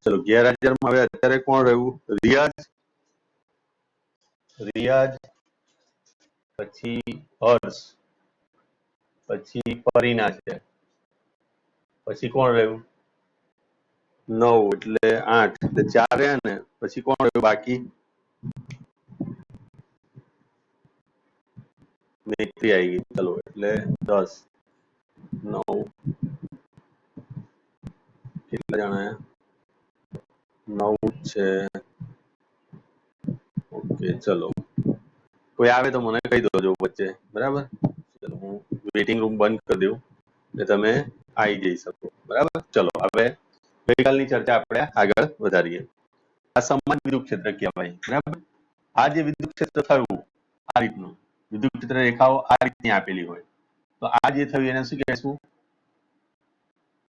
चलो गैरहाजर में हवे अत्यारे कोण रह्યું? रियाज पछी हर्ष पछी परीना छे पछी कोण रह्યું? 9 એટલે 8 એટલે 4 રહ્યા ને પછી કોણ રહ્યું બાકી? मैत्री आई गई। चलो એટલે 10 9 કેટલા જણા 9 છે। ओके चलो कोई आवे तो મને કહી દો વચ્ચે બરાબર। ચલો હું વેટિંગ રૂમ બંધ કરી દઉં એટલે તમે આવી જઈ શકો બરાબર। ચલો હવે ગઈકાલની ચર્ચા આપણે આગળ વધારીએ। આ સમાન વિદ્યુત ક્ષેત્ર કહેવાય બરાબર। આ જે વિદ્યુત ક્ષેત્ર થયું આ રીતનું વિદ્યુત ક્ષેત્ર રેખાઓ આ રીતની આપેલી હોય તો આ જે થયું એને શું કહેશું?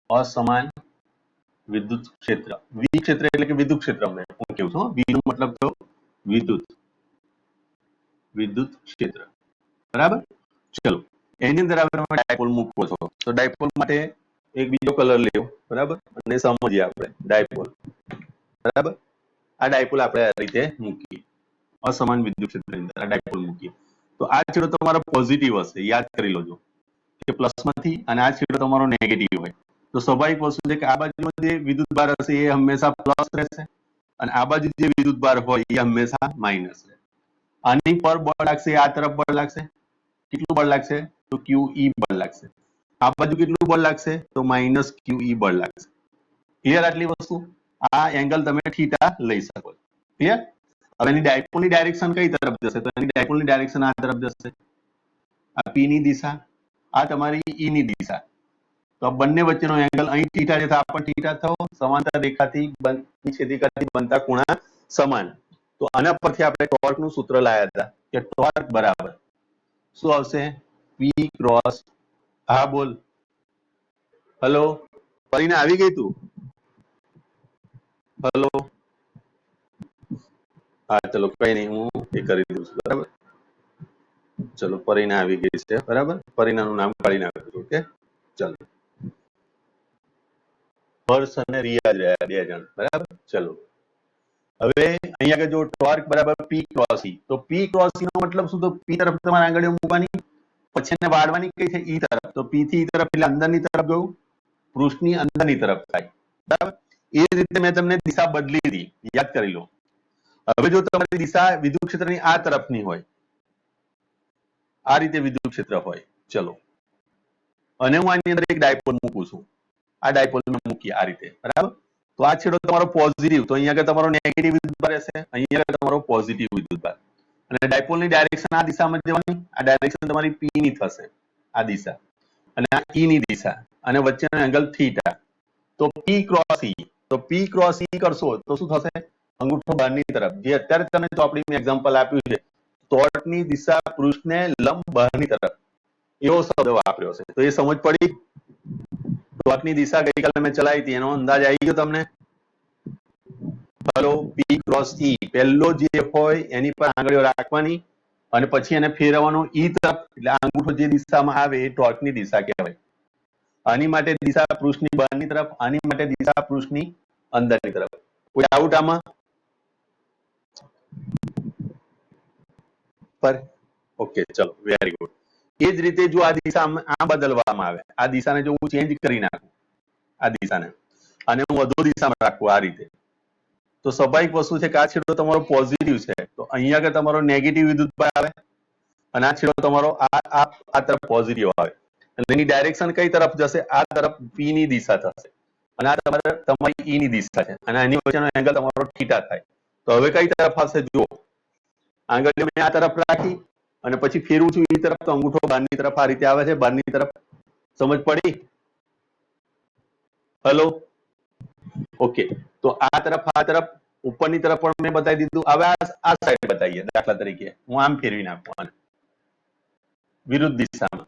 असमान विद्युत क्षेत्र। वी क्षेत्र એટલે કે વિદ્યુત ક્ષેત્ર હું કહું છું। વી નો મતલબ થયો વિદ્યુત ક્ષેત્ર બરાબર। ચલો એની અંદર આપણે ડાયપોલ મૂકવો છો તો ડાયપોલ માટે એક બીજો કલર લેવો બરાબર અને સમજીએ આપણે ડાયપોલ બરાબર। આ ડાયપોલ આપણે આ રીતે મૂકીએ असमान विद्युत क्षेत्र ની અંદર આ ડાયપોલ મૂકીએ તો આ છેડો તમારો પોઝિટિવ હશે યાદ કરી લેજો કે પ્લસ માંથી અને આ છેડો તમારો નેગેટિવ હોય તો સ્વાભાવિક વસ્તુ છે કે આ બાજુનો જે વિદ્યુત ભાર હશે એ હંમેશા પ્લસ રહેશે અને આ બાજુ જે વિદ્યુત ભાર હોય એ હંમેશા માઈનસ રહે। આની પર બળ લાગશે આ તરફ બળ લાગશે કેટલું બળ લાગશે તો QE બળ લાગશે। આ બાજુ કેટલું બળ લાગશે તો માઈનસ QE બળ લાગશે। ક્લિયર આટલી વસ્તુ? આ એંગલ તમે થીટા લઈ શકો ક્લિયર। હવે એની ડાયપોલની ડાયરેક્શન કઈ તરફ જશે તો એની ડાયપોલની ડાયરેક્શન આ તરફ જશે। આ P ની દિશા આ તમારી E ની દિશા તો આ બંને વચ્ચેનો એંગલ અહીં થીટા છે તો આ પણ થીટા થયો સમાંતર રેખાથી છેદિકાથી બનતા ખૂણા સમાન। તો આના પરથી આપણે ટોર્કનું સૂત્ર લાવ્યા હતા કે ટોર્ક બરાબર શું આવશે? P ક્રોસ હા બોલ હેલો પરીને આવી ગઈ તું હેલો हाँ चलो कई नहीं हूँ ये कर दूँ बराबर। चलो परीना આવી ગઈ છે બરાબર। પરીનાનું નામ કાઢી નાખજો ઓકે। चलो हर्ष અને રિયા રહ્યા બે જણ બરાબર। ચલો હવે અહીંયા આગળ જો ટોર્ક બરાબર P ક્રોસ E તો P ક્રોસ E નો મતલબ શું? તો P તરફ તમારે આંગળીઓ મૂકવાની પછી એને વાળવાની કઈ છે E તરફ તો P થી E તરફ એટલે અંદરની તરફ ગયું પૃષ્ઠની અંદરની તરફ થાય બરાબર। એ જ રીતે મેં તમને દિશા બદલી હતી યાદ કરી લો। હવે જો તમારી દિશા વિદ્યુત ક્ષેત્રની આ તરફની હોય આ રીતે વિદ્યુત ક્ષેત્ર હોય ચલો અને હું આની અંદર એક ડાયપોલ મૂકું છું આ ડાયપોલ મેં મૂકી આ રીતે બરાબર। તો આ છેડો તમારો પોઝિટિવ તો અહીંયા આગળ તમારો નેગેટિવ વિદ્યુતભાર રહેશે અહીંયા આગળ તમારો પોઝિટિવ વિદ્યુતભાર અને ડાયપોલની ડાયરેક્શન આ દિશામાં જવાની આ ડાયરેક્શન તમારી P ની થશે આ દિશા અને આ E ની દિશા અને વચ્ચેનો એંગલ થીટા તો P ક્રોસ E તો P ક્રોસ E કરશો તો શું થશે? અંગૂઠો બહારની તરફ જે અત્યારે તમે ચોપડીમાં એક્ઝામ્પલ આપ્યું છે ટોર્કની દિશા પૃષ્ઠને લંબ બહારની તરફ એવો શબ્દ વાપર્યો છે તો એ સમજ પડી? ટોર્કની દિશા ગઈકાલે મેં ચલાવી હતી એનો અંદાજ આવી ગયો તમને? હેલો P ક્રોસ E પહેલો જે હોય એની પર આંગળીઓ રાખવાની અને પછી એને ફેરવવાનો E તરફ એટલે અંગૂઠો જે દિશામાં આવે એ ટોર્કની દિશા કહેવાય। આની માટે દિશા પૃષ્ઠની બહારની તરફ આની માટે દિશા પૃષ્ઠની અંદરની તરફ। કોઈ આઉટ આમાં? पर ओके चलो वेरी गुड। એ જ રીતે જો આ દિશા આ બદલવામાં આવે આ દિશાને જો હું ચેન્જ કરી નાખું આ દિશાને અને હું અધો દિશામાં રાખું આ રીતે તો સ્વાભાવિક વસ્તુ છે કે આ છેડો તમારો પોઝિટિવ છે તો અહીંયા આગળ તમારો નેગેટિવ વિદ્યુતભાર આવે અને આ છેડો તમારો આ તરફ પોઝિટિવ આવે એટલે એની ડાયરેક્શન કઈ તરફ જશે? આ તરફ P ની દિશા થશે અને આ તમારી E ની દિશા છે અને આની વચ્ચેનો એંગલ તમારો થીટા થાય તો હવે કઈ તરફ આવશે? જુઓ આંગળીઓ મેં આ તરફ રાખી અને પછી ફેરવું છું એ તરફ તો અંગૂઠો બહારની તરફ આ રીતે આવે છે બહારની તરફ। સમજ પડી? હેલો ઓકે તો આ તરફ ઉપરની તરફ પણ મેં બતાવી દીધું। હવે આ સાઈડ બતાવીએ દાખલા તરીકે હું આમ ફેરવી નાખું આને વિરુદ્ધ દિશામાં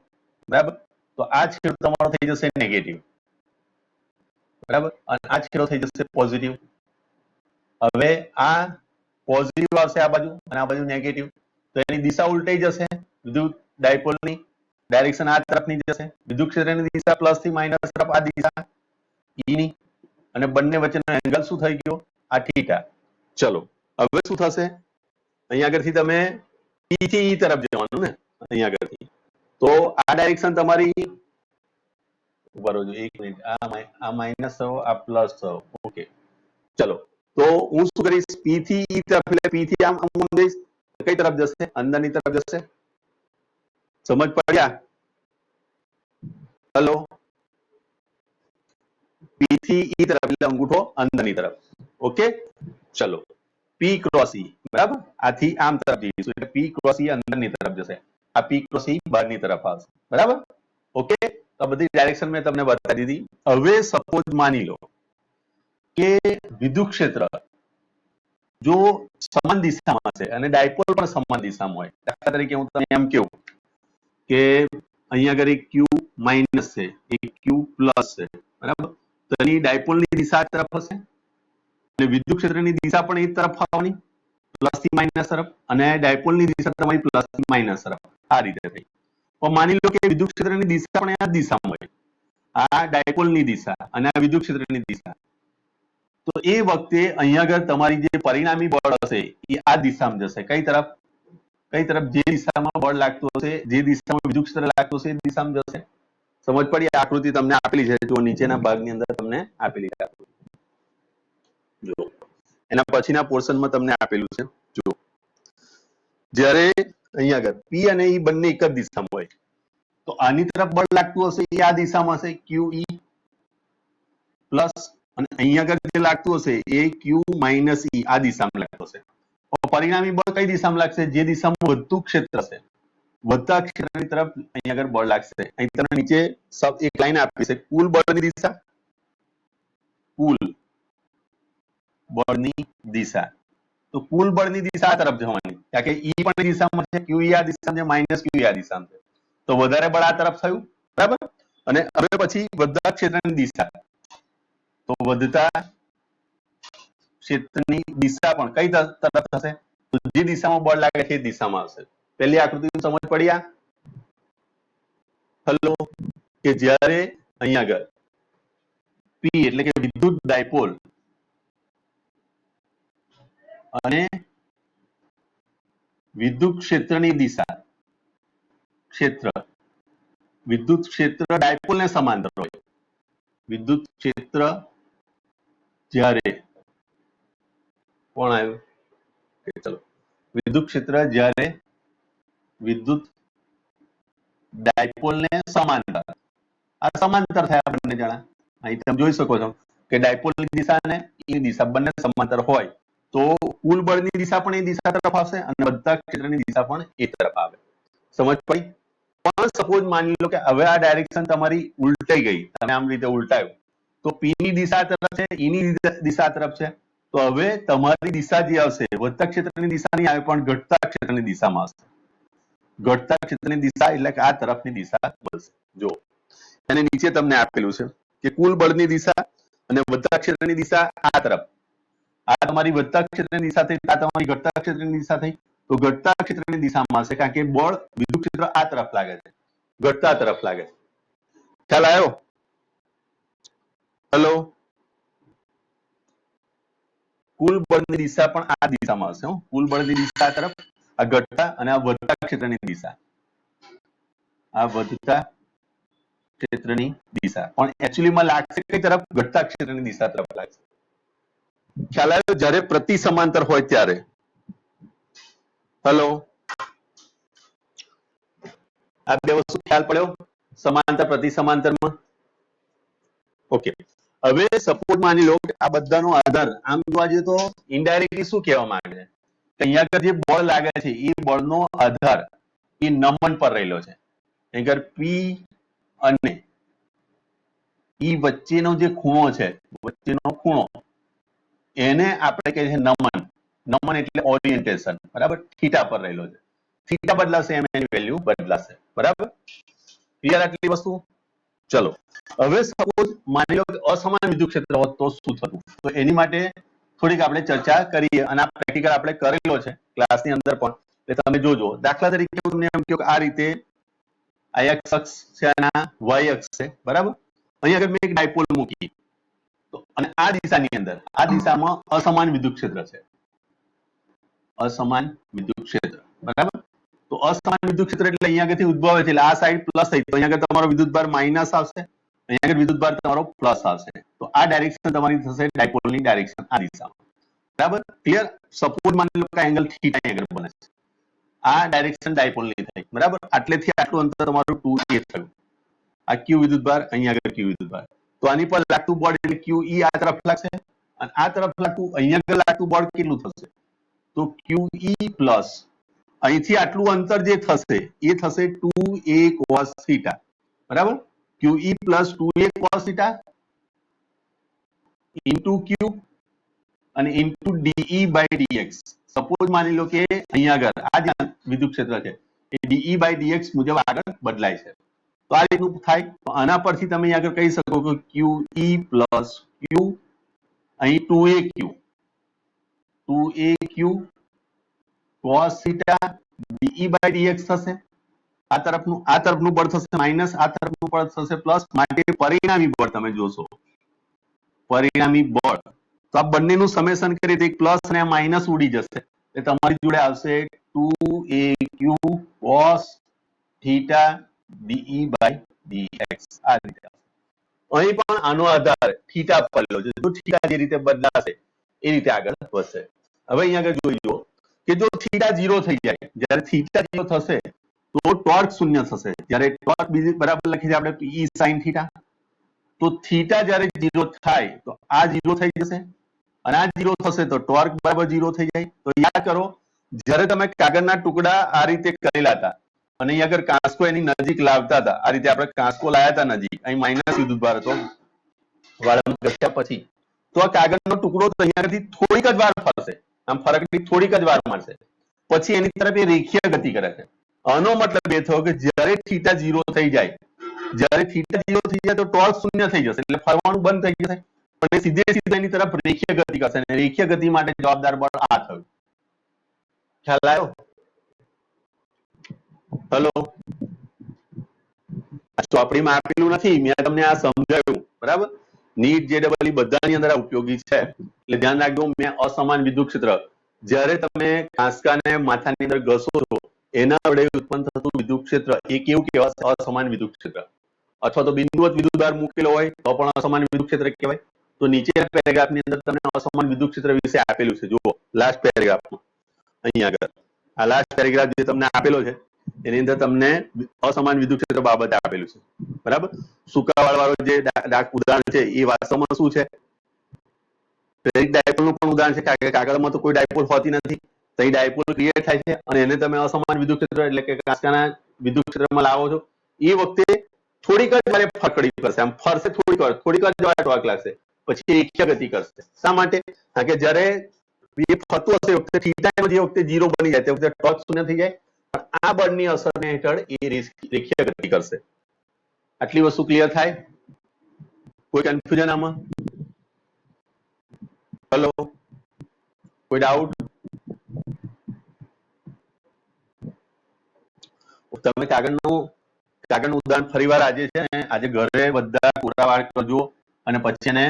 બરાબર તો આ છેડો તમારો થઈ જશે નેગેટિવ બરાબર અને આ છેડો થઈ જશે પોઝિટિવ। હવે આ પોઝિટિવ આવશે આ બાજુ અને આ બાજુ નેગેટિવ તો એની દિશા ઉલટાઈ જશે વિદ્યુત ડાયપોલની ડાયરેક્શન આ તરફની જશે વિદ્યુત ક્ષેત્રની દિશા પ્લસ થી માઇનસ તરફ આ દિશા E ની અને બંને વચ્ચેનો એંગલ શું થઈ ગયો? આ થીટા. ચલો હવે શું થશે? અહીંયા આગળથી તમે P થી E તરફ જવાનું ને અહીંયા આગળથી, તો આ ડાયરેક્શન તમારી ઉભા રહો, એક મિનિટ, આ માઇનસ થયો, આ પ્લસ થયો. ઓકે, ચલો તો હું શું કરીશ? P થી E તરફ, એટલે P થી આમ જઈશ, કઈ તરફ જશે? અંદરની તરફ જશે. સમજ પડ્યા? હેલો, P થી E તરફ એટલે અંગૂઠો અંદરની તરફ. ઓકે, ચલો P ક્રોસ E, બરાબર, આથી આમ તરફ જઈશું એટલે P ક્રોસ E અંદરની તરફ જશે, આ P ક્રોસ E બહારની તરફ આવશે. બરાબર, ઓકે. તો બધી ડાયરેક્શન મેં તમને બતાવી દીધી. હવે સપોઝ માની લો કે વિદ્યુત ક્ષેત્ર જો સમાન દિશામાં છે અને ડાયપોલ પણ સમાન દિશામાં હોય, દાખલા તરીકે હું તમને એમ કહું કે અહીંયા આગળ એક Q માઇનસ છે, એક Q પ્લસ છે, બરાબર, તો એની ડાયપોલની દિશા આ તરફ હશે અને વિદ્યુત ક્ષેત્રની દિશા પણ એ તરફ આવવાની, પ્લસ થી માઇનસ તરફ, અને ડાયપોલની દિશા તમારી પ્લસ થી માઇનસ તરફ. આ રીતે થઈ. પણ માની લો કે વિદ્યુત ક્ષેત્રની દિશા પણ આ દિશામાં હોય, આ ડાયપોલની દિશા અને આ વિદ્યુત ક્ષેત્રની દિશા, તો એ વખતે અહીંયા આગળ તમારી જે પરિણામી બળ હશે એ આ દિશામાં જશે. કઈ તરફ? કઈ તરફ? જે દિશામાં બળ લાગતું હશે, જે દિશામાં વિદ્યુત ક્ષેત્ર લાગતું હશે એ દિશામાં જશે. સમજ પડી? આકૃતિ તમને આપેલી છે, જો નીચેના ભાગની અંદર તમને આપેલી છે આકૃતિ. જો એના પછીના પોર્શનમાં તમને આપેલું છે. જો જ્યારે અહીંયા આગળ P અને E બંને એક જ દિશામાં હોય, તો આની તરફ બળ લાગતું હશે એ આ દિશામાં હશે, QE પ્લસ, અને અહીંયા આગળ જે લાગતું હશે એ Q માઇનસ E આ દિશામાં લાગતું હશે. પરિણામી બળ કઈ દિશામાં લાગશે? જે દિશામાં વધતું ક્ષેત્ર છે, વધતા ક્ષેત્રની તરફ અહીંયા આગળ બળ લાગશે. અહીં તમને નીચે એક લાઈન આપી છે, કુલ બળની દિશા, કુલ બળની દિશા. તો કુલ બળની દિશા આ તરફ જવાની, કારણ કે E પણ દિશામાં છે, QE આ દિશામાં છે, માઇનસ QE આ દિશામાં છે, તો વધારે બળ આ તરફ થયું. બરાબર, અને હવે પછી વધતા ક્ષેત્રની દિશા, તો વધતા ક્ષેત્રની દિશા પણ કઈ તરફ થશે? તો જે દિશામાં બળ લાગે છે એ દિશામાં આવશે. પહેલી આકૃતિ સમજ પડી? આ હેલો, કે જ્યારે અહીંયા આગળ P એટલે કે વિદ્યુત ડાયપોલ અને વિદ્યુત ક્ષેત્રની દિશા, ક્ષેત્ર, વિદ્યુત ક્ષેત્ર ડાયપોલને સમાંતર હોય, વિદ્યુત ક્ષેત્ર જ્યારે કોણ આવ્યું? ચલો, વિદ્યુત ક્ષેત્ર જ્યારે વિદ્યુત ડાયપોલને સમાંતર, આ સમાંતર થયા બંને જણા. અહીં તમે જોઈ શકો છો કે ડાયપોલની દિશા અને E દિશા બંને સમાંતર હોય તો કુલ બળની દિશા પણ એ દિશા તરફ આવશે અને વધતા ક્ષેત્રની દિશા પણ એ તરફ આવે. સમજ પડી? પણ સપોઝ માની લો કે હવે આ ડાયરેક્શન તમારી ઉલટાઈ ગઈ, તમે આમ રીતે ઉલટાયું, તો P ની દિશા તરફ છે, E ની દિશા તરફ છે, તો હવે તમારી દિશા જે આવશે વધતા ક્ષેત્રની દિશા નહીં આવે પણ ઘટતા ક્ષેત્રની દિશામાં આવશે. ઘટતા ક્ષેત્રની દિશા એટલે કે આ તરફની દિશા બનશે. જો અને નીચે તમને આપેલું છે કે કુલ બળની દિશા અને વધતા ક્ષેત્રની દિશા આ તરફ, આ તમારી વધતા ક્ષેત્રની દિશા થઈ, આ તમારી ઘટતા ક્ષેત્રની દિશા થઈ, તો ઘટતા ક્ષેત્રની દિશામાં હશે કારણ કે બળ વિદ્યુત ક્ષેત્ર આ તરફ લાગે છે, ઘટતા તરફ લાગે છે. ખ્યાલ આવ્યો? હેલો, કુલ બળની દિશા પણ આ દિશામાં હશે. કુલ બળની દિશા આ તરફ, આ ઘટતા અને આ વધતા ક્ષેત્રની દિશા, આ વધતા ક્ષેત્રની દિશા પણ એકચ્યુઅલીમાં લાગશે કઈ તરફ? ઘટતા ક્ષેત્રની દિશા તરફ લાગશે. ખ્યાલ આવ્યો? જ્યારે પ્રતિ સમાંતર હોય ત્યારે. હેલો, આ બે વસ્તુ ખ્યાલ પડ્યો? સમાંતર પ્રતિ સમાંતરમાં. ઓકે, હવે સપોઝ માની લો કે આ બધાનો આધાર આમ જોવા જઈએ તો ઇનડાયરેક્ટલી શું કહેવા માંગે છે કે અહીંયા આગળ જે બળ લાગે છે એ બળનો આધાર એ નમન પર રહેલો છે. અહીંયા આગળ P અને E વચ્ચેનો જે ખૂણો છે, વચ્ચેનો ખૂણો, એને આપણે કહીએ છીએ નમન. નમન એટલે ઓરિએન્ટેશન, બરાબર, થીટા પર રહેલો છે. થીટા બદલાશે એમ એની વેલ્યુ બદલાશે. બરાબર, ક્લિયર આટલી વસ્તુ? ચલો હવે સપોઝ માની લો કે અસમાન વિદ્યુત ક્ષેત્ર હોત તો શું થતું? તો એની માટે થોડીક આપણે ચર્ચા કરીએ અને આ પ્રેક્ટિકલ આપણે કરેલો છે ક્લાસની અંદર પણ, એટલે તમે જોજો. દાખલા તરીકે હું તમને એમ કહું કે આ રીતે આ x અક્ષ છે અને આ y અક્ષ છે, બરાબર. અહીંયા આગળ મેં એક ડાયપોલ મૂકી, તો અને આ દિશાની અંદર આ દિશામાં અસમાન વિદ્યુત ક્ષેત્ર છે, અસમાન વિદ્યુત ક્ષેત્ર, બરાબર. તો અસમાન વિદ્યુત ક્ષેત્ર એટલે અહીંયા આગળથી ઉદ્ભવે છે એટલે આ સાઈડ પ્લસ થઈ તો અહીંયા આગળ તમારો વિદ્યુત ભાર માઇનસ આવશે, અહીંયા આગળ વિદ્યુત ભાર તમારો પ્લસ આવશે. તો આ ડાયરેક્શન તમારી થશે ડાયપોલની ડાયરેક્શન આ દિશામાં, બરાબર. ક્લિયર? સપોઝ માની લો કે એંગલ થીટા અહીં આગળ બને છે, આ ડાયરેક્શન ડાયપોલની થઈ, બરાબર. આટલેથી આટલું અંતર તમારું 2a થયું. આ ક્યુ વિદ્યુત ભાર, અહીંયા આગળ ક્યુ વિદ્યુત ભાર. તો આની પર લાગતું બળ એટલે QE આ તરફ લાગશે અને આ તરફ લાગતું અહીંયા આગળ લાગતું બળ કેટલું થશે? તો QE પ્લસ અહીંથી આટલું અંતર જે થશે એ થશે 2a cos થીટા, બરાબર. QE plus 2a cos theta into Q અને into DE by DX. Suppose માની લો કે અહીંયા આગળ આ જે વિદ્યુત ક્ષેત્ર છે એ DE બાય DX મુજબ આગળ બદલાય છે. તો આ રીતનું થાય. તો આના પરથી તમે અહીંયા આગળ કહી શકો કે QE પ્લસ Q અહીં 2AQ cos theta DE by DX થશે. આ તરફનું બળ થશે માઇનસ, આ તરફનું બળ થશે પ્લસ. માટે પરિણામી બળ તમે જોશો, પરિણામી બળ તો આ બંનેનું સમેશન કરીએ તો એક પ્લસ અને આ માઇનસ ઉડી જશે એટલે તમારી જોડે આવશે 2AQ cos theta DE by DX. આ રીતે અહીં પણ આનો આધાર થીટા પર લો છે, જો થીટા જે રીતે બદલાશે એ રીતે આગળ વધશે. હવે અહીંયા આગળ જોઈ લો કે જો થીટા 0 થઈ જાય, જ્યારે થીટા 0 થશે તો ટોર્ક શૂન્ય થશે. જ્યારે ટોર્ક બીજી બરાબર લખી છે આપણે E sin થીટા. તો થીટા જ્યારે 0 થાય તો આ 0 થઈ જશે અને આ 0 થશે તો ટોર્ક બરાબર 0 થઈ જાય. તો યાદ કરો જ્યારે તમે કાગળના ટુકડા આ રીતે કરેલા હતા અને અહીં આગળ કાંસકો એની નજીક લાવતા હતા, આ રીતે આપણે કાંસકો લાયા હતા નજીક, અહીં માઇનસ વિદ્યુત ભાર હતો વાળામાં ઘસ્યા પછી, તો આ કાગળનો ટુકડો તો અહીંયાથી થોડીક જ વાર ફરશે, આમ ફરકની થોડીક જ વાર મળશે, પછી એની તરફ એ રેખીય ગતિ કરે છે. આનો મતલબ એ થયો કે જ્યારે થીટા 0 થઈ જાય, જ્યારે થીટા 0 થઈ જાય તો ટોર્ક શૂન્ય થઈ જશે એટલે ફરવાનું બંધ થઈ જશે, પણ એ સીધે સીધા એની તરફ રેખીય ગતિ કરશે અને રેખીય ગતિ માટે જવાબદાર બળ આ થયું. ખ્યાલ આવ્યો? હેલો, ચોપડીમાં આપેલું નથી, મેં તમને આ સમજાવ્યું, બરાબર. નીટ JEE બધાની અંદર આ ઉપયોગી છે એટલે ધ્યાન રાખજો. મેં અસમાન વિદ્યુત ક્ષેત્ર જ્યારે તમે કાંસકાને માથાની અંદર ઘસો છો એના વડે ઉત્પન્ન થતું વિદ્યુત ક્ષેત્ર એ કેવું કહેવાય? અસમાન વિદ્યુત ક્ષેત્ર. અથવા તો બિંદુવત વિદ્યુત ભાર મૂકેલો હોય તો પણ અસમાન વિદ્યુત ક્ષેત્ર કહેવાય. તો નીચેના પેરેગ્રાફની અંદર તમને અસમાન વિદ્યુત ક્ષેત્ર વિશે આપેલું છે. જુઓ લાસ્ટ પેરેગ્રાફમાં, અહીંયા આગળ આ લાસ્ટ પેરેગ્રાફ જે તમને આપેલો છે એની અંદર તમને અસમાન વિદ્યુત ક્ષેત્ર બાબતે આપેલું છે, બરાબર. સૂકાવાળ વાળો જે ઉદાહરણ છે એ વાસ્તવમાં શું છે? ડાયપોલનું પણ ઉદાહરણ છે, કારણ કે કાગળમાં તો કોઈ ડાયપોલ હોતી નથી, તો એ ડાયપોલ ક્રિએટ થાય છે અને એને તમે અસમાન વિદ્યુત ક્ષેત્ર એટલે કે કાંસકાના વિદ્યુત ક્ષેત્રમાં લાવો છો. એ વખતે થોડીક જ વારે ફરકડી કરશે, આમ ફરશે થોડીક જ વાર ટોર્ક લાગશે, પછી રેખીય ગતિ કરશે. શા માટે? કારણ કે જ્યારે એ ફરતું હશે વખતે થીટા જે વખતે 0 બની જાય તે વખતે ટોર્ક શૂન્ય થઈ જાય, પણ આ બળની અસરને હેઠળ એ રેખીય ગતિ કરશે. આટલી વસ્તુ ક્લિયર થાય? કોઈ કન્ફ્યુઝન આમાં? હેલો, કોઈ ડાઉટ? તમે કાગળનું ઉદાહરણ ફરીવાર આજે છે ને, આજે ઘરે બધા પુરાવા કરજો અને પછી એને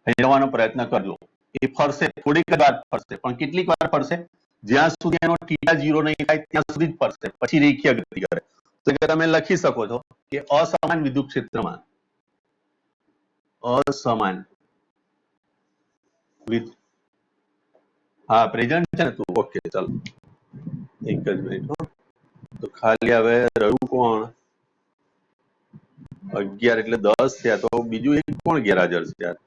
ફેરવવાનો પ્રયત્ન કરજો. એ ફરશે, થોડીક જ વાર ફરશે, પણ કેટલીક વાર ફરશે? જ્યાં સુધી એનો થીટા 0 નહીં થાય ત્યાં સુધી જ ફરશે, પછી રેખીય ગતિ કરે. તો તમે લખી શકો છો કે અસમાન વિદ્યુત ક્ષેત્રમાં અસમાન હા પ્રેઝન્ટ છે ને તું? ઓકે ચાલો એક જ મિનિટ. તો ખાલી હવે રહ્યું કોણ? 11 એટલે 10 થયા, તો બીજું એક કોણ ગેરહાજર છે યાર?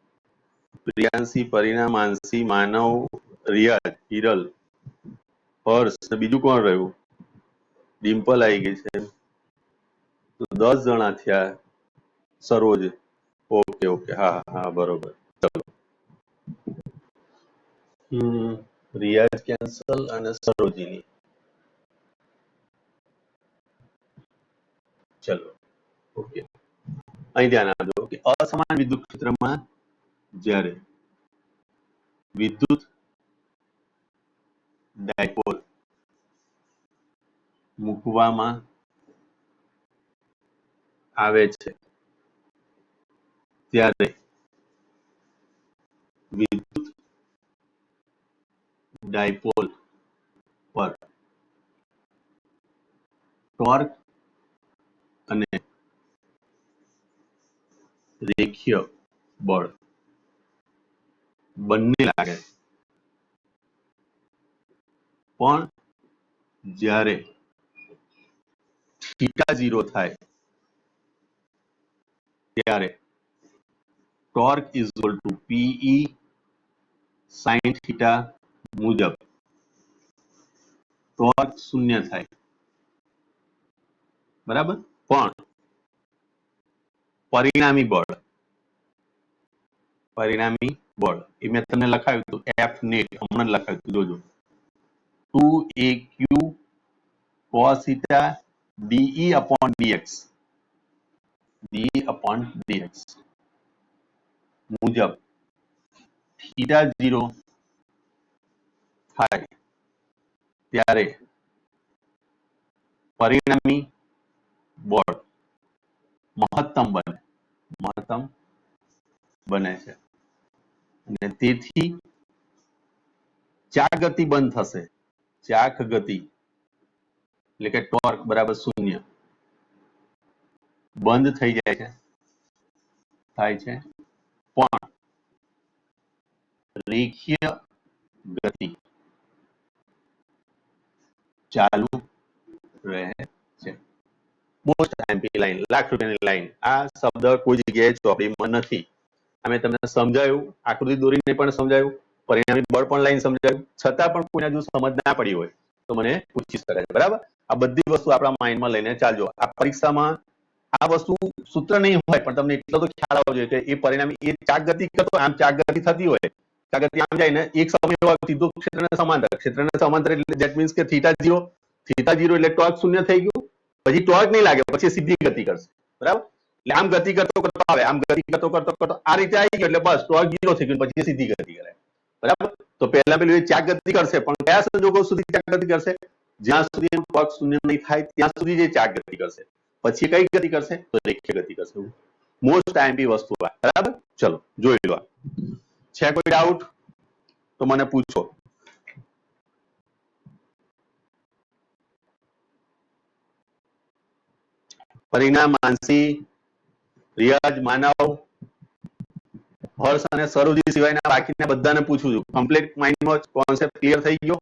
પ્રિયાંશી, પરિણા, માનસી, માનવ, રિયાજ, હિરલ, હર્ષ, બીજું કોણ રહ્યું? ડિમ્પલ આવી ગઈ છે, તો 10 જણા થયા. સરોજ, ઓકે ઓકે, હા હા બરોબર. ચલો રિયાજ કેન્સલ અને સરોજીની. ચલો ઓકે, અહીં ધ્યાન આપજો કે અસમાન વિદ્યુત ક્ષેત્રમાં જ્યારે વિદ્યુત ડાયપોલ મૂકવામાં આવે છે ત્યારે ડાયપોલ પર ટોર્ક અને રેખીય બળ બંને લાગે, પણ જ્યારે થીટા 0 થાય ત્યારે torque is equal two PE sine theta મુજબ ટોર્ક 0 થાય, બરાબર. પણ પરિણામી બળ એ મેં તમને લખાવ્યું હતું એફ નેટ, હમણાં જ લખાવ્યું હતું, જોજો 2aq cos theta de upon dx મુજબ થીટા 0 થાય ત્યારે પરિણામી બળ મહત્તમ બને છે, અને તેથી ચાક ગતિ બંધ થશે. ચાક ગતિ એટલે કે ટોર્ક બરાબર 0 બંધ થઈ જાય છે, પણ રેખીય ગતિ ચાલુ રહે છે. મોસ્ટ આઈએમપી લાઈન, લાખ રૂપિયાની લાઈન. આ શબ્દ કોઈ જગ્યાએ ચોપડીમાં નથી. અમે તમને સમજાયું, આકૃતિ દોરીને પણ સમજાયું, પરિણામી બળ પણ લાઈન સમજાયું, છતાં પણ કોઈને જો સમજ ના પડી હોય તો મને પૂછી શકાય છે, બરાબર. આ બધી વસ્તુ આપણા માઇન્ડમાં લઈને ચાલજો. આ પરીક્ષામાં આ વસ્તુ સૂત્ર નહીં હોય, પણ તમને એટલો તો ખ્યાલ આવવો જોઈએ કે એ પરિણામી એ ચાક ગતિ કરતો, આમ ચાક ગતિ થતી હોય, ચાક ગતિ આમ જાય ને એક સમય એવો સીધો ક્ષેત્રને સમાંતર એટલે ધેટ મીન્સ કે થીટા 0 એટલે ટોર્ક 0 થઈ ગયું. પછી ટોર્ક નહીં લાગે, પછી સીધી ગતિ કરશે, બરાબર. એટલે આમ ગતિ કરતો આવે, આમ ગતિ કરતો આ રીતે આવી ગયો એટલે બસ ટોર્ક 0 થઈ ગયું, પછી સીધી ગતિ કરે, બરાબર. તો પહેલા પેલું એ ચાક ગતિ કરશે, પણ કયા સંજોગો સુધી ચાક ગતિ કરશે? જ્યાં સુધી એનું ટોર્ક 0 નહીં થાય ત્યાં સુધી જે ચાક ગતિ કરશે. પછી કઈ ગતિ કરશે? તો રેખીય ગતિ કરશે. મોસ્ટ આઈએમપી વસ્તુ, બરાબર. ચલો જોઈ લો. છે કોઈ ડાઉટ તો મને પૂછો. પરિણામ, માનસી, રિયાજ, માનવ, હર્ષ અને સરોજી સિવાયના બાકીના બધાને પૂછું છું. કમ્પ્લીટ માઇન્ડમાં કોન્સેપ્ટ ક્લિયર થઈ ગયો?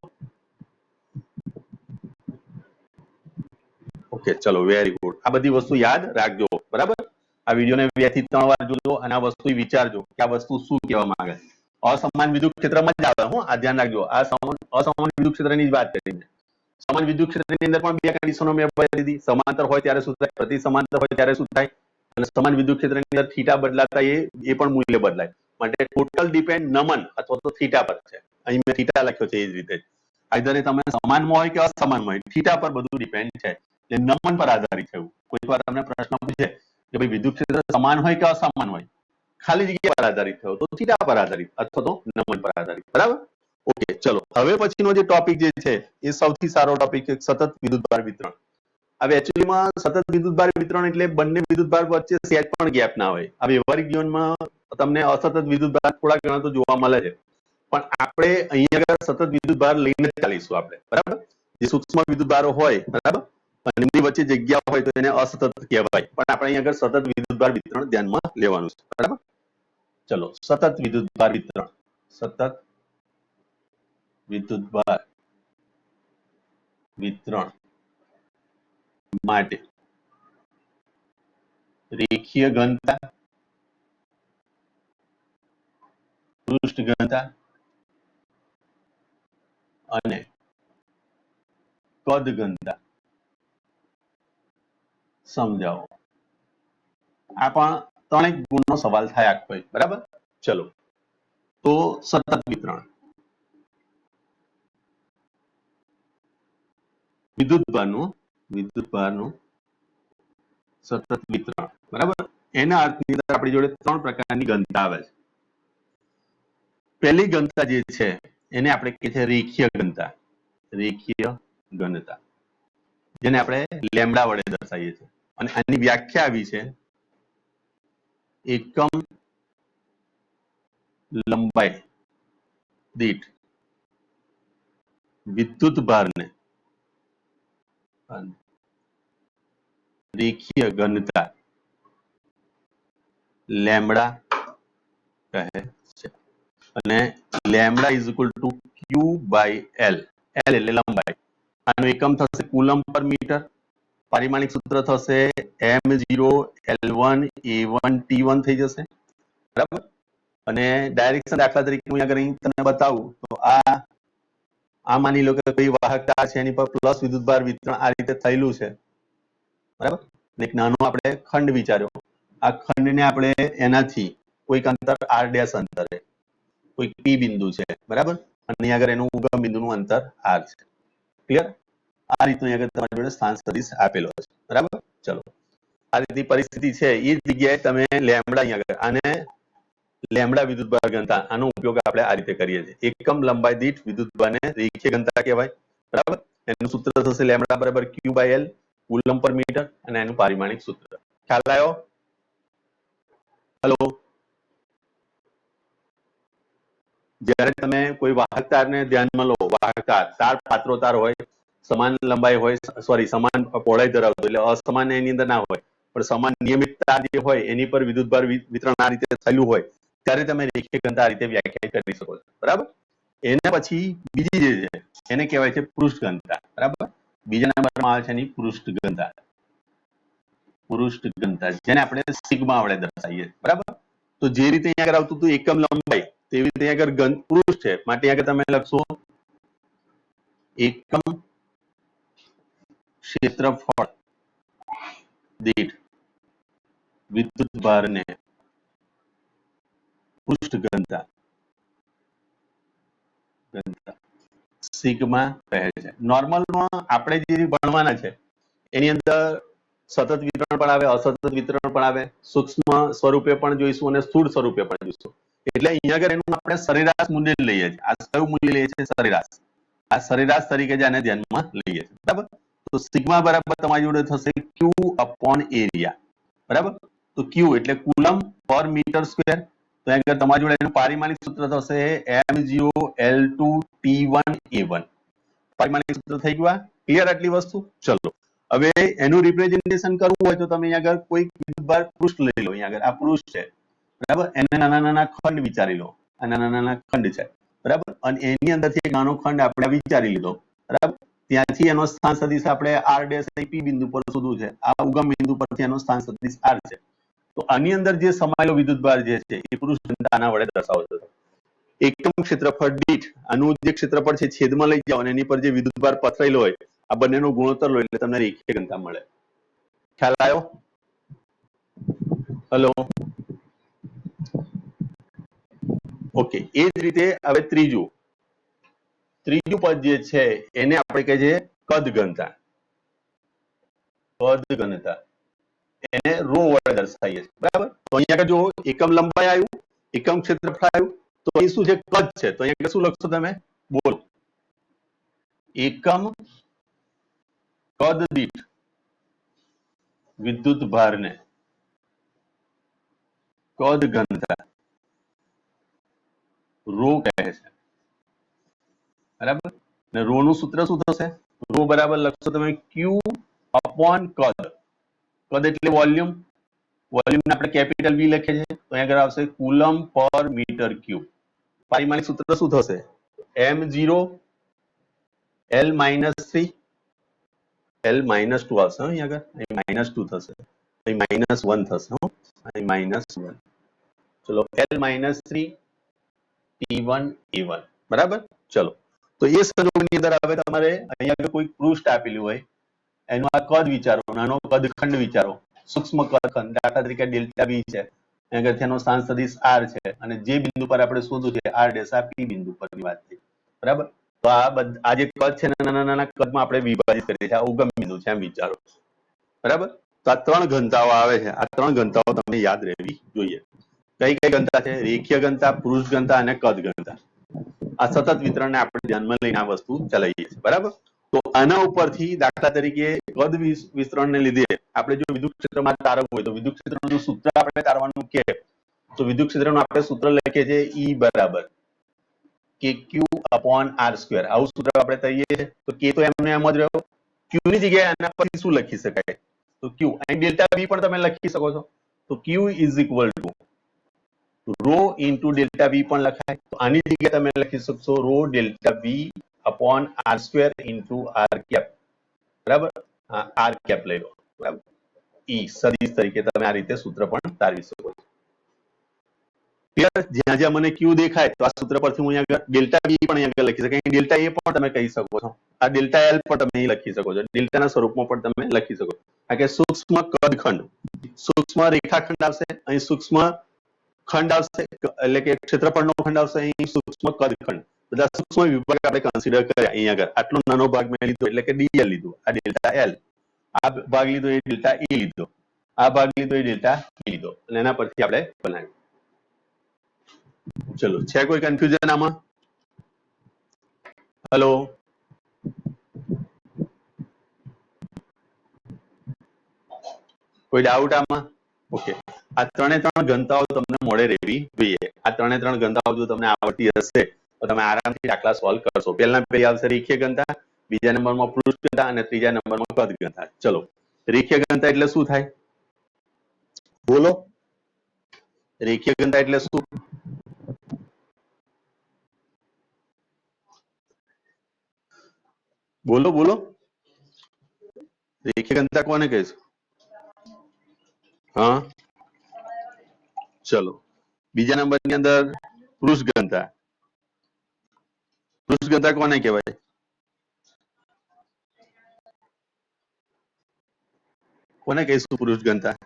ઓકે, ચલો, વેરી ગુડ. આ બધી વસ્તુ યાદ રાખજો, બરાબર. આ વિડીયોને 2 થી 3 વાર જોજો અને આ વસ્તુ વિચારજો કે આ વસ્તુ શું કહેવા માંગે છે. અસમાન વિદ્યુત ક્ષેત્રમાં જ આવે, આ ધ્યાન રાખજો. આ અસમાન વિદ્યુત ક્ષેત્રની જ વાત કરી છે. સમાન વિદ્યુત ક્ષેત્રની અંદર પણ 2 કન્ડિશનો મેં બતાવી દીધી. સમાંતર હોય ત્યારે શું થાય, પ્રતિ સમાંતર હોય ત્યારે શું થાય, અને સમાન વિદ્યુત ક્ષેત્રની અંદર થીટા બદલાતા એ પણ મૂલ્ય બદલાય. માટે ટોટલ ડિપેન્ડ નમન અથવા તો થીટા પર છે. અહીં મેં થીટા લખ્યો છે, એ જ રીતે આઈધર તમે સમાનમાં હોય કે અસમાનમાં હોય, થીટા પર બધું ડિપેન્ડ છે. એ નમન પર આધારિત છે. કોઈ વાર તમને પ્રશ્ન પૂછે કે ભાઈ વિદ્યુત ક્ષેત્ર સમાન હોય કે અસમાન હોય, ખાલી જગ્યા પર આધારિત થયો તો થીટા પર આધારિત અથવા તો નમન પર આધારિત, બરાબર. ઓકે, ચલો હવે પછીનો જે ટોપિક જે છે એ સૌથી સારો ટોપિક છે, સતત વિદ્યુતભાર વિતરણ. હવે એકચ્યુઅલીમાં સતત વિદ્યુતભાર વિતરણ એટલે બંને વિદ્યુતભાર વચ્ચે સહેજ પણ ગેપ ના હોય. આ વ્યવહારિક જીવનમાં તમને અસતત વિદ્યુતભાર થોડા ઘણા તો જોવા મળે છે, પણ આપણે અહીંયા આગળ સતત વિદ્યુતભાર લઈને ચાલીશું આપણે, બરાબર. જે સૂક્ષ્મ વિદ્યુતભારો હોય, બરાબર, અને એમની વચ્ચે જગ્યા હોય તો એને અસતત કહેવાય, પણ આપણે અહીંયા આગળ સતત વિદ્યુતભાર વિતરણ ધ્યાનમાં લેવાનું છે, બરાબર. ચલો, સતત વિદ્યુતભાર વિતરણ. સતત વિદ્યુતભાર વિતરણ માટે રેખીય ઘનતા, પૃષ્ઠ ઘનતા અને કદ ઘનતા સમજાવો. આ પણ 3 ગુણનો સવાલ થાય આખો, બરાબર. ચલો, તો સતત વિતરણ વિદ્યુતભારનું સતત વિતરણ, બરાબર. એના અર્થની અંદર આપણી જોડે 3 પ્રકારની ઘનતા આવે છે. પહેલી ઘનતા જે છે એને આપણે કહીએ છીએ રેખીય ઘનતા. રેખીય ઘનતા, જેને આપણે લેમ્ડા વડે દર્શાવીએ છીએ, અને આની વ્યાખ્યા આવી છે એકમ લંબાઈ દીઠ વિદ્યુત ભારને રેખીય ઘનતા લેમ્બડા કહે છે અને lambda is equal to Q by L. L એટલે લંબાઈ. આનો એકમ થશે કુલમ પર મીટર. પારિમાણિક સૂત્ર થશે m0l1a1t1 થઈ જશે, બરાબર. અને ડાયરેક્શન દાખલા તરીકે હું અહીં તમને બતાવું તો આ માની લો કે કોઈ વાહકતા છે એની પર પ્લસ વિદ્યુતભાર વિતરણ આ રીતે થયેલું છે, બરાબર. એક નાનો આપણે ખંડ વિચાર્યો. આ ખંડને આપણે એનાથી કોઈક અંતર r ડેશ અંતરે કોઈક p બિંદુ છે, બરાબર. અને અહીં આગળ એનું ઉગમ બિંદુનું અંતર r છે. ક્લિયર? આ રીતનું અહીં આગળ તમારી જોડે સ્થાન સદિશ આપેલો છે, બરાબર. ચલો, આ રીતની પરિસ્થિતિ છે. એ જગ્યાએ તમે લેમ્બડા અહીં આગળ આને લેમ્બડા વિદ્યુતભાર ઘનતા, આનો ઉપયોગ આપણે આ રીતે કરીએ છીએ. એકમ લંબાઈ દીઠ વિદ્યુતભારને રેખીય ઘનતા કહેવાય, બરાબર. એનું સૂત્ર થશે લેમ્બડા બરાબર ક્યુ બાય એલ કુલમ પર મીટર અને એનું પારિમાણિક સૂત્ર. ખ્યાલ આવ્યો? હેલો, જ્યારે તમે કોઈ વાહક તારને ધ્યાનમાં લો, વાહક તાર પાત્રો તાર હોય, સમાન લંબાઈ હોય, સોરી સમાન પહોળાઈ ધરાવતો, એટલે અસમાન એની અંદર ના હોય, પણ સમાન નિયમિત તાર જે હોય એની પર વિદ્યુતભાર વિતરણ આ રીતે થયેલું હોય ત્યારે તમે રેખીય ઘનતા આ રીતે વ્યાખ્યાયિત કરી શકો છો, બરાબર. એના પછી બીજી જે છે એને કહેવાય છે પૃષ્ઠ ઘનતા, બરાબર. બીજા નંબરમાં આવે છે એની પૃષ્ઠ ઘનતા. પૃષ્ઠ ઘનતા જેને આપણે સિગ્મા વડે દર્શાવીએ, બરાબર. તો જે રીતે અહીંયા આગળ આવતું હતું એકમ લંબાઈ, તેવી રીતે આગળ પૃષ્ઠ છે, માટે આગળ તમે લખશો એકમ ક્ષેત્રફળ દીઠ વિદ્યુતભારને પૃષ્ઠ ઘનતા સિગ્મા કહે છે. નોર્મલમાં આપણે જે ભણવાના છે એની અંદર સતત વિતરણ પણ આવે, અસતત વિતરણ પણ આવે, સૂક્ષ્મ સ્વરૂપે પણ જોઈશું અને સ્થૂળ સ્વરૂપે પણ જોઈશું. એટલે અહીંયા આગળ એનું આપણે સરેરાશ મૂલ્ય લઈએ છીએ. આ કયું મૂલ્ય લઈએ છીએ? સરેરાશ. આ સરેરાશ તરીકે જ આને ધ્યાનમાં લઈએ છીએ, બરાબર. તો સિગ્મા બરાબર તમારી જોડે થશે ક્યુ અપોન એરિયા, બરાબર. તો ક્યુ એટલે કુલમ પર મીટર સ્ક્વેર. તો આગળ તમારી જોડે એનું પારિમાણિક સૂત્ર થશે m0l2t1a1. પારિમાણિક સૂત્ર થઈ ગયું. ક્લિયર આટલી વસ્તુ? ચલો, હવે એનું રિપ્રેઝન્ટેશન કરવું હોય તો તમે અહીંયા આગળ કોઈ વિદ્યુતભાર પૃષ્ઠ લઈ લો. અહીંયા આગળ આ પૃષ્ઠ છે, બરાબર. એને નાના નાના ખંડ વિચારી લો. આ નાના નાના ખંડ છે, બરાબર. અને એની અંદરથી એક નાનો ખંડ આપણે વિચારી લીધો, બરાબર. ત્યાંથી એનો સ્થાન સદિશ આપણે r ડેશ p બિંદુ પર શોધવું છે. આ ઉગમ બિંદુ પરથી એનો સ્થાન સદિશ r છે. તો આની અંદર જે સમાયેલો વિદ્યુતભાર જે છે એ પૃષ્ઠ ઘનતા આના વડે દર્શાવો છો. એકમ ક્ષેત્રફળ દીઠ આનું જે ક્ષેત્રફળ છે છેદમાં લઈ જાઓ અને એની પર જે વિદ્યુતભાર પથરાયેલો હોય આ બંનેનો ગુણોત્તર લો એટલે તમને રેખીય ઘનતા મળે. ખ્યાલ આવ્યો? Hello, okay. એ જ રીતે હવે ત્રીજું પદ જે છે એને આપણે કહીએ છીએ કદ ઘનતા. કદ ઘનતા એને રો વડે દર્શાવીએ છીએ, બરાબર. તો અહીંયા જો એકમ લંબાઈ આવ્યું, એકમ ક્ષેત્રફળ આવ્યું, તો અહીં શું છે? કદ છે. તો અહીંયા શું લખશો તમે? બોલો. એકમ કદ દીઠ વિદ્યુત ભારને કદ ઘનતા રો કહે છે, બરાબર. અને રો નું સૂત્ર શું થશે? રો બરાબર લખશો તમે ક્યુ અપોન કદ. કદ એટલે વોલ્યુમ. વોલ્યુમ આપણે કેપિટલ V લખીએ છીએ. તો અહીંયા આગળ આવશે કુલમ પર મીટર ક્યુબ. પારિમાણિક સૂત્ર શું થશે? m0l-3 l -2 આવશે. અહીંયા આગળ અહીં -2 થશે, અહીં -1 થશે, અહીં -1. ચલો, l-3 t1a1, બરાબર. ચલો, તો એ સંજોગની અંદર હવે તમારે અહીંયા આગળ કોઈ પૃષ્ઠ આપેલું હોય એનું આ કદ વિચારો, નાનો કદ ખંડ વિચારો, સૂક્ષ્મ કદ ખંડ, દાખલા તરીકે ડેલ્ટા V છે, અહીંયા આગળ એનો સ્થાન સદિશ r છે અને જે બિંદુ પર આપણે શોધવું છે r ડેશ આ p બિંદુ પરની વાત છે, બરાબર. તો આ જે કદ છે નાના નાના કદમાં આપણે વિભાજિત કરીએ છીએ. આ ઉગમ બિંદુ છે એમ વિચારો, બરાબર. તો આ ત્રણ ઘનતાઓ આવે છે. આ ત્રણ ઘનતાઓ તમને યાદ રહેવી જોઈએ. કઈ કઈ ઘનતા છે? રેખીય ઘનતા, પૃષ્ઠ ઘનતા અને કદ ઘનતા. આ સતત વિતરણને આપણે ધ્યાનમાં લઈને આ વસ્તુ ચલાવીએ છીએ, બરાબર. તો આના ઉપરથી દાખલા તરીકે કદ વિસ્તરણને લીધે આપણે જો વિદ્યુત ક્ષેત્રમાં તારવવું હોય તો વિદ્યુત ક્ષેત્રનું સૂત્ર આપણે તારવાનું કે તો વિદ્યુત ક્ષેત્રનું આપણે સૂત્ર લખીએ છીએ E બરાબર કે ક્યુ અપોન આર સ્ક્વેર આવું સૂત્ર આપણે તૈયાર છે તો કે તો એમને એમ જ રહ્યો ક્યુ ની જગ્યાએ આના પછી શું લખી શકાય તો ક્યુ અહીં ડેલ્ટા બી પણ તમે લખી શકો છો તો Q is equal to rho into delta B પણ લખાય તો આની જગ્યાએ તમે લખી શકશો rho delta B upon R square into R cap બરાબર આર કેપ લઈ લો બરાબર ઈ સદિશ તરીકે તમે આ રીતે સૂત્ર પણ તારવી શકો છો જ્યાં જ્યાં મને ક્યુ દેખાય તો આ સૂત્ર પરથી હું અહીંયા ડેલ્ટા બી પણ અહીંયા લખી શકાય ડેલ્ટા એ પણ તમે કહી શકો છો આ ડેલ્ટા એલ પણ તમે અહીં લખી શકો છો ડેલ્ટાના સ્વરૂપમાં પણ તમે લખી શકો આ કે સૂક્ષ્મ કદખંડ સૂક્ષ્મ રેખાખંડ આવશે અહીં સૂક્ષ્મ ખંડ આવશે એટલે કે ક્ષેત્રફળનો ખંડ આવશે અહીં સૂક્ષ્મ કદખંડ બધા સૂક્ષ્મ વિભાગ આપણે કન્સિડર કર્યા અહીં આગળ આટલો નાનો ભાગ મેં લીધો એટલે કે ડીએલ લીધું આ ડેલ્ટા એલ આ ભાગ લીધો એ ડેલ્ટા એ લીધો આ ભાગ લીધો એ ડેલ્ટા એ લીધો અને એના પરથી આપણે બનાવ્યું ચલો છે કોઈ કન્ફ્યુઝન આમાં હેલો કોઈ ડાઉટ આમાં ઓકે આ ત્રણે ત્રણ ઘનતાઓ તમને મોડે રહેવી જોઈએ આ ત્રણે ત્રણ ઘનતાઓ જો તમને આવડતી હશે તો તમે આરામથી દાખલા સોલ્વ કરશો પહેલા પેલી આવશે રેખીય ઘનતા બીજા નંબરમાં પૃષ્ઠ ઘનતા અને ત્રીજા નંબરમાં કદ ઘનતા ચલો રેખીય ઘનતા એટલે શું થાય બોલો રેખીય ઘનતા એટલે શું બોલો બોલો રેખીય ઘનતા કોને કહીશું हाँ चलो बीजा नंबर ની અંદર પૃષ્ઠ ઘનતા કોને કહેવાય કોને કહીશું પૃષ્ઠ ઘનતા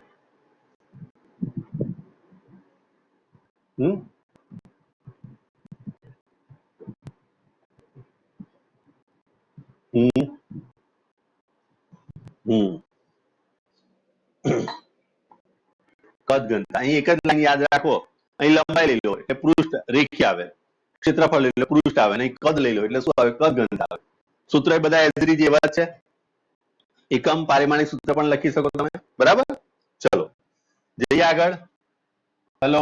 કદ ઘનતા અહીં એક જ લાઈન યાદ રાખો અહીં લંબાઈ લઈ લો એટલે પૃષ્ઠ રેખીય આવે ક્ષેત્રફળ લઈ લો પૃષ્ઠ આવે નહીં કદ લઈ લો એટલે શું આવે કદ ઘનતા આવે સૂત્ર એ બધા એઝરી જેવા છે એકમ પારિમાણિક સૂત્ર પણ લખી શકો તમે બરાબર ચલો જઈએ આગળ હેલો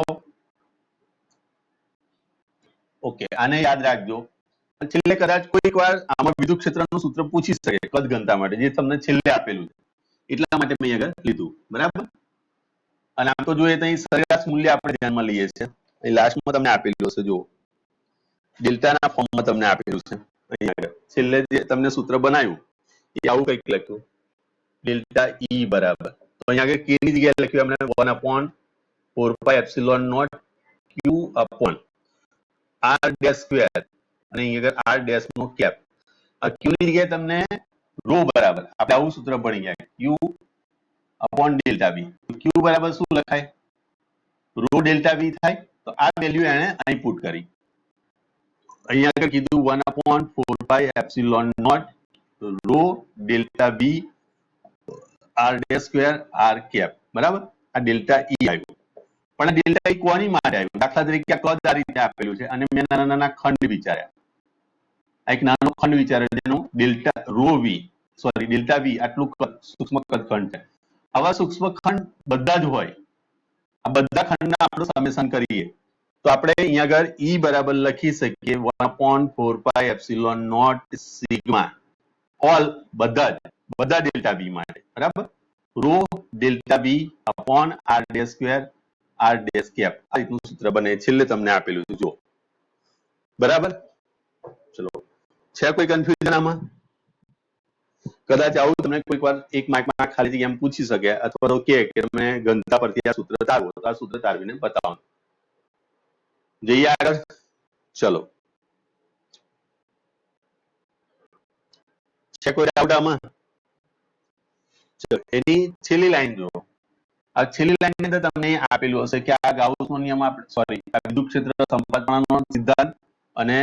ઓકે આને યાદ રાખજો છેલ્લે કદાચ કોઈક વાર આમાં વિદ્યુત ક્ષેત્રનું સૂત્ર પૂછી શકે કદ ઘનતા માટે જે તમને છેલ્લે આપેલું છે એટલા માટે મેં આગળ લીધું બરાબર અને આમ તો જોઈએ તો અહીં સરેરાશ મૂલ્ય આપણે ધ્યાનમાં લઈએ છીએ અહીં લાસ્ટમાં તમને આપેલું હશે જો ડેલ્ટાના ફોર્મમાં તમને આપેલું છે અહીં આગળ છેલ્લે જે તમને સૂત્ર બનાવ્યું એ આવું કંઈક લખ્યું ડેલ્ટા ઈ બરાબર તો અહીં આગળ કે ની જગ્યાએ લખ્યું આપણે 1/4πε0 ક્યુ અપોન આર ડેશ સ્ક્વેર અને અહીં આગળ આર ડેશ નો કેપ આ ક્યુ ની જગ્યાએ તમને રો બરાબર આપણે આવું સૂત્ર ભણી ગયા ક્યુ અપોન ડેલ્ટા બી ક્યુ બરાબર શું લખાય રો ડેલ્ટા બી થાય તો આ વેલ્યુ એને અહીં પુટ કરી અહીંયા આગળ કીધું 1/4πε0 rho delta B R dash square R cap બરાબર આ ડેલ્ટા ઈ આવ્યું પણ ડેલ્ટા ઈ કોની માટે આવ્યું દાખલા તરીકે આ કદ આ રીતે આપેલું છે અને મેં નાના નાના ખંડ વિચાર્યા એક નાનો ખંડ વિચાર્યો જેનું ડેલ્ટા રો વી સોરી ડેલ્ટા વી આટલું સૂક્ષ્મ કદ ખંડ છે આવા સૂક્ષ્મ ખંડ બધા જ હોય આ બધા ખંડના આપણે સમેશન કરીએ તો આપણે અહીંયા આગળ ઈ બરાબર લખી શકીએ 1/4πε0 સિગ્મા ઓલ બધા ડેલ્ટા બી માટે બરાબર rho delta B upon R dash square R dash cap આ રીતનું સૂત્ર બને છેલ્લે તમને આપેલું છે જો બરાબર ચલો છે કોઈ કન્ફ્યુઝન આમાં કદાચ આવું તમને કોઈક વાર એક માર્કમાં ખાલી જગ્યા પૂછી શકે અથવા તો કે તમે ઘનતા પરથી આ સૂત્ર તારવો તો આ સૂત્ર તારવીને બતાવો જઈએ આગળ ચલો છે કોઈ ડાઉટ આમાં એની છેલ્લી લાઈન જુઓ આ છેલ્લી લાઈન ની અંદર તમને આપેલું હશે કે આ ગાઉસનો નિયમ સોરી આ વિદ્યુત ક્ષેત્ર સંપાદનનો સિદ્ધાંત અને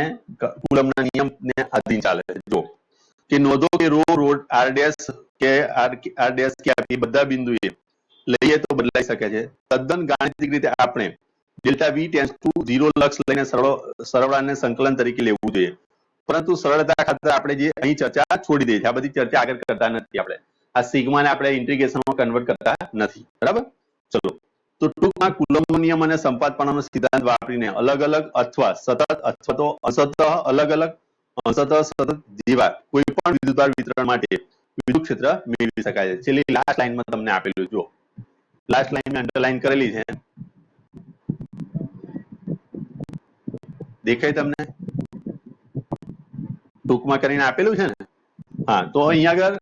કુલમ્બના નિયમને આધીન ચાલે છે જો કે નોંધો કે રો રોડ આર ડેશ કે આર ડેશ કે એ બધા બિંદુએ લઈએ તો બદલાઈ શકે છે તદ્દન ગાણિતિક રીતે આપણે ડેલ્ટા વી ટેન્ડ્સ ટુ 0 લક્ષ લઈને સરવાળાને સંકલન તરીકે લેવું જોઈએ પરંતુ સરળતા ખાતર આપણે જે અહીં ચર્ચા છોડી દઈએ છીએ આ બધી ચર્ચા આગળ કરતા નથી આપણે આ સિગ્માને આપણે ઇન્ટિગ્રેશનમાં કન્વર્ટ કરતા નથી બરાબર ચલો તો ટૂંકમાં કુલમ્બનો નિયમ અને સંપાતપણાનો સિદ્ધાંત વાપરીને અલગ અલગ અથવા સતત અથવા તો અસતત અલગ અલગ સતત સતત જેવા કોઈ પણ વિદ્યુતભાર વિતરણ માટે વિદ્યુત ક્ષેત્ર મેળવી શકાય છે. છેલ્લી લાસ્ટ લાઈનમાં તમને આપેલું જો લાસ્ટ લાઈન મેં અંડરલાઈન કરેલી છે, દેખાય તમને? ટૂંકમાં કરીને આપેલું છે ને? હા, તો અહીંયા આગળ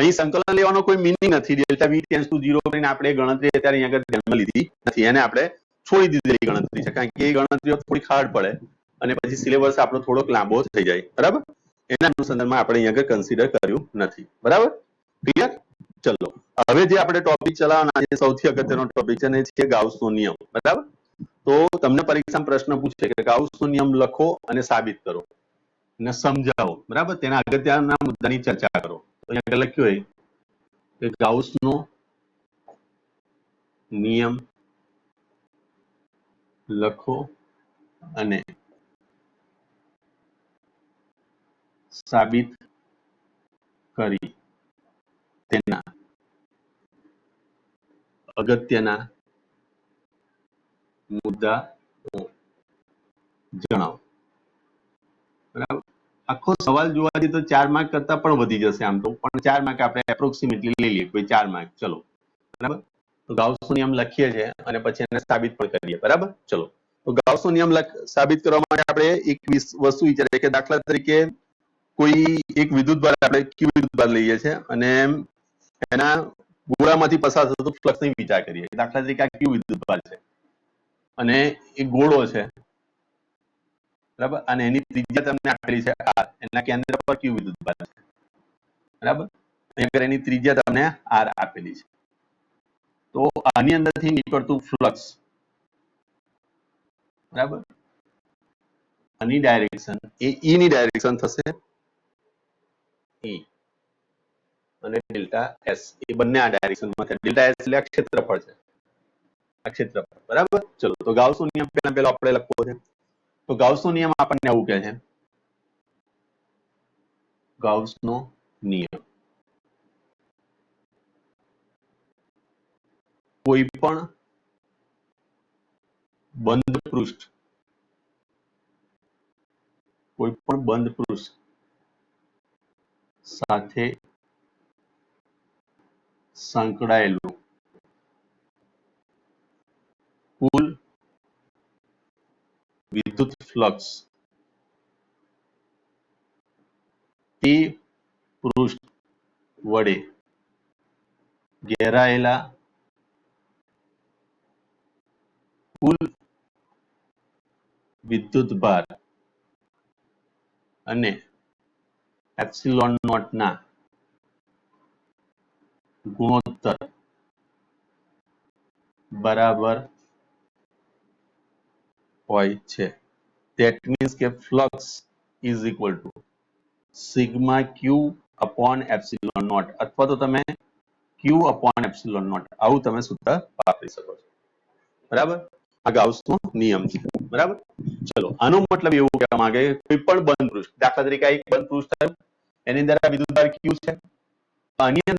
અહીં સંકલન લેવાનો કોઈ મીનિંગ નથી. ડેલ્ટા વી ટેન્ડ્સ ટુ 0 કરીને આપણે ગણતરી અત્યારે અહીંયા આગળ ધ્યાનમાં લીધી નથી, એને આપણે છોડી દીધેલી ગણતરી છે, કારણ કે એ ગણતરીઓ થોડી હાર્ડ પડે અને પછી સિલેબસ આપણો થોડોક લાંબો થઈ જાય. બરાબર, એના અનુસંધાનમાં આપણે અહીંયા આગળ કન્સિડર કર્યું નથી. બરાબર, ક્લિયર? ચલો, હવે જે આપણે ટોપિક ચલાવવાના છે સૌથી અગત્યનો ટોપિક છે ને છે ગાઉસનો નિયમ. બરાબર, તો તમને પરીક્ષામાં પ્રશ્ન પૂછે કે ગાઉસનો નિયમ લખો અને સાબિત કરો અને સમજાવો. બરાબર, તેના અગત્યના મુદ્દાની ચર્ચા કરો. તો અહીંયા લખ્યું હોય કે ગાઉસનો નિયમ લખો અને સાબિત કરી તેના અગત્યના મુદ્દા જણાવો. બરાબર, આખો સવાલ જોવા જઈએ તો 4 માર્ક કરતા પણ વધી જશે આમ તો, પણ 4 માર્ક આપણે એપ્રોક્સિમેટલી લઈ લઈએ, કોઈ 4 માર્ક. ચલો, બરાબર, તો ગાઉસનો નિયમ લખીએ છીએ અને પછી એને સાબિત પણ કરીએ. બરાબર, ચલો, તો ગાઉસનો નિયમ સાબિત કરવા માટે આપણે એક વસ્તુ વિચારીએ કે દાખલા તરીકે કોઈ એક વિદ્યુતભાર આપણે ક્યુ વિદ્યુતભાર લઈએ છીએ અને એના ગોળામાંથી પસાર થતો ફ્લક્સની વિચાર કરીએ. દાખલા તરીકે આ ક્યુ વિદ્યુતભાર છે અને એક ગોળો છે. બરાબર, અને એની ત્રિજ્યા તમને આપેલી છે r, એના કેન્દ્ર પર ક્યુ વિદ્યુતભાર છે. બરાબર, અહીંયા એની ત્રિજ્યા તમને r આપેલી છે. તો આની અંદરથી નીકળતું ફ્લક્સ, બરાબર, આની ડાયરેક્શન એ ઈ ની ડાયરેક્શન થશે, ઈ, અને ડેલ્ટા એસ એ બંને આ ડાયરેક્શનમાં છે. ડેલ્ટા એસ એટલે આ ક્ષેત્રફળ છે, આ ક્ષેત્રફળ. બરાબર, ચલો, તો ગાઉસનો નિયમ પહેલા આપણે લખવો છે. તો ગાઉસનો નિયમ આપણને આવું કહે છે, ગાઉસનો નિયમ કોઈ પણ બંધ પૃષ્ઠ સાથે સંકળાયેલું કુલ વિદ્યુત ફ્લક્સ તે પૃષ્ઠ વડે ઘેરાયેલા કુલ વિદ્યુતભાર અને એપ્સિલોન નોટ ના ગુણોત્તર બરાબર હોય છે. That means કે flux is equal to sigma q upon epsilon naught, અથવા તો તમે q upon epsilon naught આવું તમે સૂત્ર વાપરી શકો છો. બરાબર, આ ગાઉસનો નિયમ છે. બરાબર, ચલો, આનો મતલબ એવું કહેવા માંગે કોઈ પણ બંધ પૃષ્ઠ, દાખલા તરીકે એક બંધ પૃષ્ઠ થયું, એની અંદર આ વિદ્યુતભાર q છે, આની